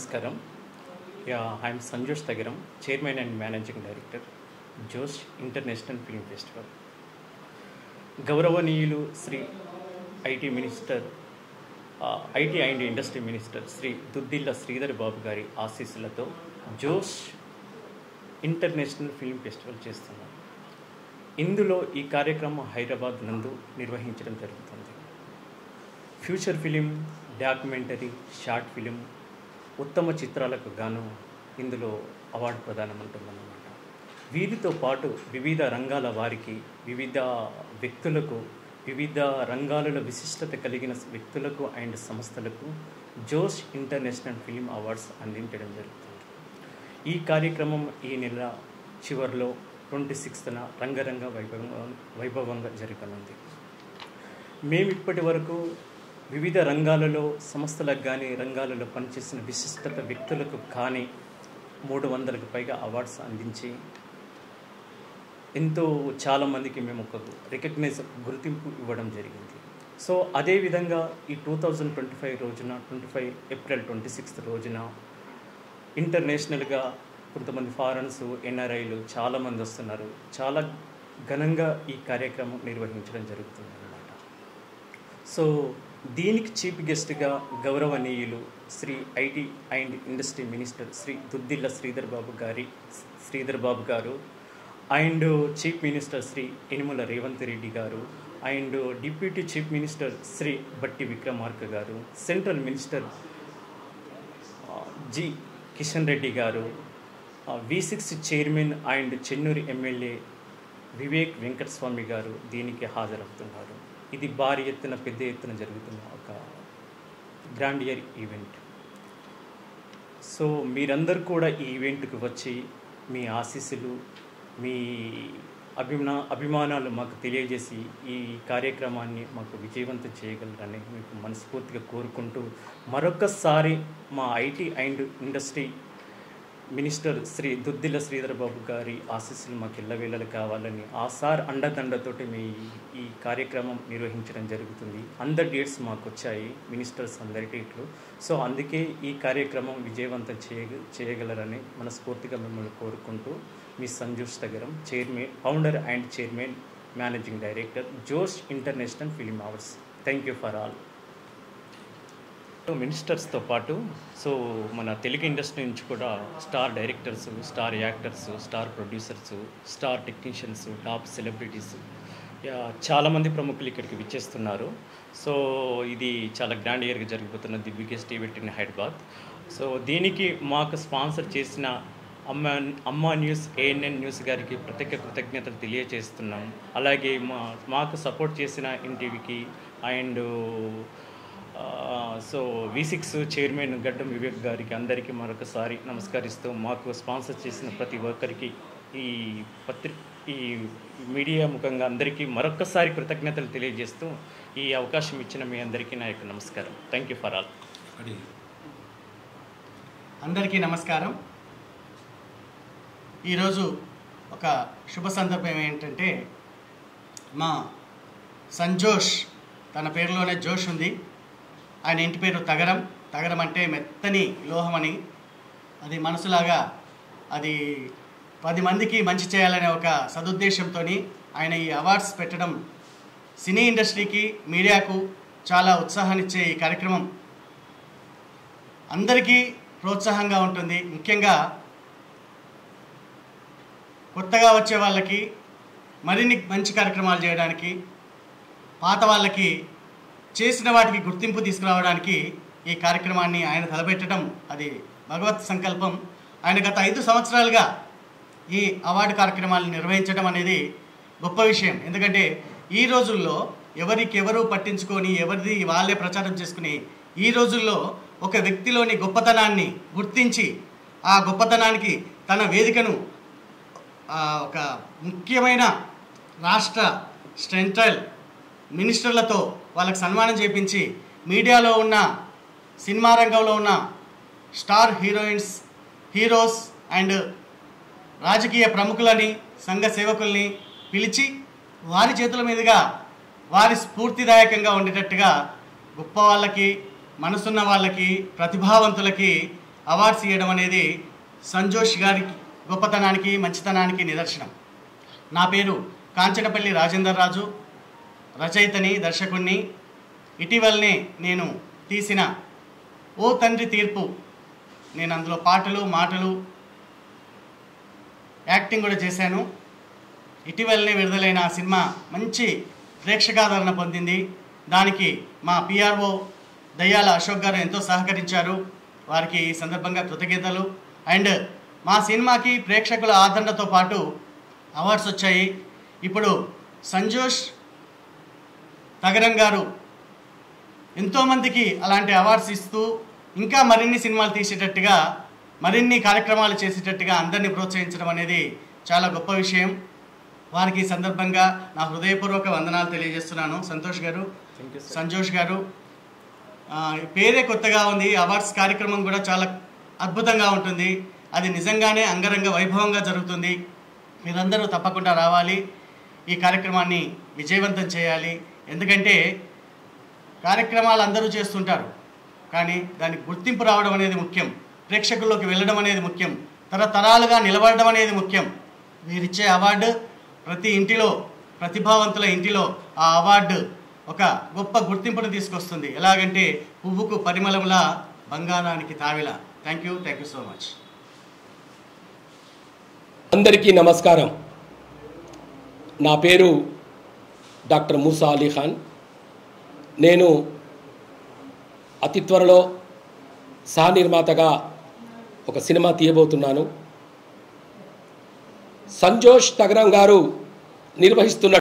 Namaskaram. Yeah, I am Sanjosh Tagaram, Chairman and Managing Director, Josh International Film Festival. గౌరవనీయులు Shri IT minister IT and industry minister Shri Duddilla Sridhar Babu గారి ఆశీస్సులతో జోష్ international film festival చేస్తున్నాం. ఇందులో ఈ కార్యక్రమం హైదరాబాద్ నందు నిర్వహించడం జరుగుతుంది. Future film, documentary, short film, ఉత్తమ చిత్రాలకు గాను ఇందులో అవార్డు ప్రదానం ఉంటుందన్నమాట. వీరితో పాటు వివిధ రంగాల వారికి, వివిధ వ్యక్తులకు, వివిధ రంగాలలో విశిష్టత కలిగిన వ్యక్తులకు అండ్ సంస్థలకు జోష్ ఇంటర్నేషనల్ ఫిలిం అవార్డ్స్ అందించడం జరుగుతుంది. ఈ కార్యక్రమం ఈ నెల చివరిలో 26న రంగరంగ వైభవంగా జరగనుంది. మేము ఇప్పటి వరకు వివిధ రంగాలలో సంస్థలకు కానీ, రంగాలలో పనిచేసిన విశిష్టత వ్యక్తులకు కానీ 300కు పైగా అవార్డ్స్ అందించి ఎంతో చాలామందికి మేము ఒక గుర్తింపు ఇవ్వడం జరిగింది. సో అదేవిధంగా ఈ 2025 రోజున 25 ఏప్రిల్ 26 రోజున ఇంటర్నేషనల్గా కొంతమంది ఫారెన్స్, ఎన్ఆర్ఐలు చాలామంది వస్తున్నారు. చాలా ఘనంగా ఈ కార్యక్రమం నిర్వహించడం జరుగుతుంది అన్నమాట. సో దీనికి చీఫ్ గెస్ట్గా గౌరవనీయులు Shri IT and industry minister Shri Duddilla Sridhar Babu garu and chief minister Shri Yanamala Revanth Reddy garu and deputy chief minister Shri Bhatti Vikramarka garu, central minister G Kishan Reddy garu, V6 chairman and Chennur MLA Vivek Venkataswamy garu దీనికి హాజరవుతున్నారు. ఇది భారీ ఎత్తున, పెద్ద ఎత్తున జరుగుతున్న ఒక గ్రాండ్ ఇయర్ ఈవెంట్. సో మీరందరూ కూడా ఈ ఈవెంట్కి వచ్చి మీ ఆశీస్సులు, మీ అభిమానాలు మాకు తెలియజేసి ఈ కార్యక్రమాన్ని మాకు విజయవంతం చేయగలరని మీకు మనస్ఫూర్తిగా కోరుకుంటూ, మరొకసారి మా IT and industry minister Shri Duddilla Sridhar Babu గారి ఆశీస్సులు మాకు ఎల్లవేళలు కావాలని, ఆ సార్ అండదండతోటి ఈ కార్యక్రమం నిర్వహించడం జరుగుతుంది. అందరి డేట్స్ మాకు వచ్చాయి, మినిస్టర్స్ అందరి డేట్లు. సో అందుకే ఈ కార్యక్రమం విజయవంతం చేయగలరని మనస్ఫూర్తిగా మిమ్మల్ని కోరుకుంటూ, మీ Sanjosh Tagaram, founder and chairman, managing director, Josh international film awards. Thank you for all. మినిస్టర్స్తో పాటు సో మన తెలుగు ఇండస్ట్రీ నుంచి కూడా star directors, star actors, star producers, star technicians, top celebrities, చాలామంది ప్రముఖులు ఇక్కడికి విచ్చేస్తున్నారు. సో ఇది చాలా గ్రాండ్ ఇయర్గా జరిగిపోతున్న the biggest event in Hyderabad. So దీనికి మాకు స్పాన్సర్ చేసిన అమ్మా న్యూస్, ANN న్యూస్ గారికి ప్రత్యేక కృతజ్ఞతలు తెలియజేస్తున్నాం. అలాగే మాకు సపోర్ట్ చేసిన NTVకి అండ్ సో V6 చైర్మన్ గడ్డం వివేక్ గారికి అందరికీ మరొకసారి నమస్కరిస్తూ, మాకు స్పాన్సర్ చేసిన ప్రతి ఒక్కరికి ఈ మీడియా ముఖంగా అందరికీ మరొకసారి కృతజ్ఞతలు తెలియజేస్తూ ఈ అవకాశం ఇచ్చిన మీ అందరికీ నా యొక్క నమస్కారం. Thank you for all. అందరికీ నమస్కారం. ఈరోజు ఒక శుభ సందర్భం ఏంటంటే, మా సంజోష్, తన పేరులోనే జోష్ ఉంది. ఆయన ఇంటి పేరు తగరం. తగరం అంటే మెత్తని లోహమని, అది మనసులాగా అది 10 మందికి మంచి చేయాలనే ఒక సదుద్దేశంతో ఆయన ఈ అవార్డ్స్ పెట్టడం సినీ ఇండస్ట్రీకి, మీడియాకు చాలా ఉత్సాహాన్నిచ్చే ఈ కార్యక్రమం అందరికీ ప్రోత్సాహంగా ఉంటుంది. ముఖ్యంగా కొత్తగా వచ్చే వాళ్ళకి మరిన్ని మంచి కార్యక్రమాలు చేయడానికి, పాత వాళ్ళకి చేసిన వాటికి గుర్తింపు తీసుకురావడానికి ఈ కార్యక్రమాన్ని ఆయన తలపెట్టడం అది భగవత్ సంకల్పం. ఆయన గత 5 సంవత్సరాలుగా ఈ అవార్డు కార్యక్రమాలను నిర్వహించడం అనేది గొప్ప విషయం. ఎందుకంటే ఈ రోజుల్లో ఎవరికెవరు పట్టించుకొని, ఎవరిది వాళ్ళే ప్రచారం చేసుకుని, ఈ రోజుల్లో ఒక వ్యక్తిలోని గొప్పతనాన్ని గుర్తించి, ఆ గొప్పతనానికి తన వేదికను ఒక ముఖ్యమైన రాష్ట్ర సెంట్రల్ మినిస్టర్లతో వాళ్ళకి సన్మానం చేయించి, మీడియాలో ఉన్న, సినిమా రంగంలో ఉన్న స్టార్ హీరోస్ అండ్ రాజకీయ ప్రముఖులని, సంఘ సేవకుల్ని పిలిచి వారి చేతుల మీదుగా వారి స్ఫూర్తిదాయకంగా ఉండేటట్టుగా గొప్ప వాళ్ళకి, మనసున్న వాళ్ళకి, ప్రతిభావంతులకి అవార్డ్స్ ఇవ్వడం అనేది సంజోష్ గారి గొప్పతనానికి మంచితనానికి నిదర్శనం. నా పేరు కాంచనపల్లి రాజేందర్ రాజు, రచయితని, దర్శకుణ్ణి. ఇటీవలనే నేను తీసిన ఓ తండ్రి తీర్పు, నేను అందులో పాటలు, మాటలు, యాక్టింగ్ కూడా చేశాను. ఇటీవలనే విడుదలైన ఆ సినిమా మంచి ప్రేక్షకాదరణ పొందింది. దానికి మా పిఆర్ఓ దయ్యాల అశోక్ గారు ఎంతో సహకరించారు. వారికి ఈ సందర్భంగా కృతజ్ఞతలు. అండ్ మా సినిమాకి ప్రేక్షకుల ఆదరణతో పాటు అవార్డ్స్ వచ్చాయి. ఇప్పుడు సంజోష్ తగరం గారు ఎంతోమందికి అలాంటి అవార్డ్స్ ఇస్తూ ఇంకా మరిన్ని సినిమాలు తీసేటట్టుగా, మరిన్ని కార్యక్రమాలు చేసేటట్టుగా అందరినీ ప్రోత్సహించడం అనేది చాలా గొప్ప విషయం. వారికి ఈ సందర్భంగా నా హృదయపూర్వక వందనాలు తెలియజేస్తున్నాను. సంజోష్ గారు పేరే కొత్తగా ఉంది. అవార్డ్స్ కార్యక్రమం కూడా చాలా అద్భుతంగా ఉంటుంది. అది నిజంగానే అంగరంగ వైభవంగా జరుగుతుంది. మీరందరూ తప్పకుండా రావాలి, ఈ కార్యక్రమాన్ని విజయవంతం చేయాలి. ఎందుకంటే కార్యక్రమాలు అందరూ చేస్తుంటారు, కానీ దానికి గుర్తింపు రావడం అనేది ముఖ్యం, ప్రేక్షకుల్లోకి వెళ్ళడం అనేది ముఖ్యం, తరతరాలుగా నిలబడడం అనేది ముఖ్యం. వీరిచ్చే అవార్డు ప్రతి ఇంటిలో, ప్రతిభావంతుల ఇంటిలో ఆ అవార్డు ఒక గొప్ప గుర్తింపును తీసుకొస్తుంది. ఎలాగంటే పువ్వుకు పరిమళంలా, బంగారానికి తావిలా. Thank you so much. అందరికీ నమస్కారం. నా పేరు డాక్టర్ మూసా అలీ ఖాన్. నేను అతి త్వరలో సహనిర్మాతగా ఒక సినిమా తీయబోతున్నాను. సంజోష్ తగరం గారు నిర్వహిస్తున్న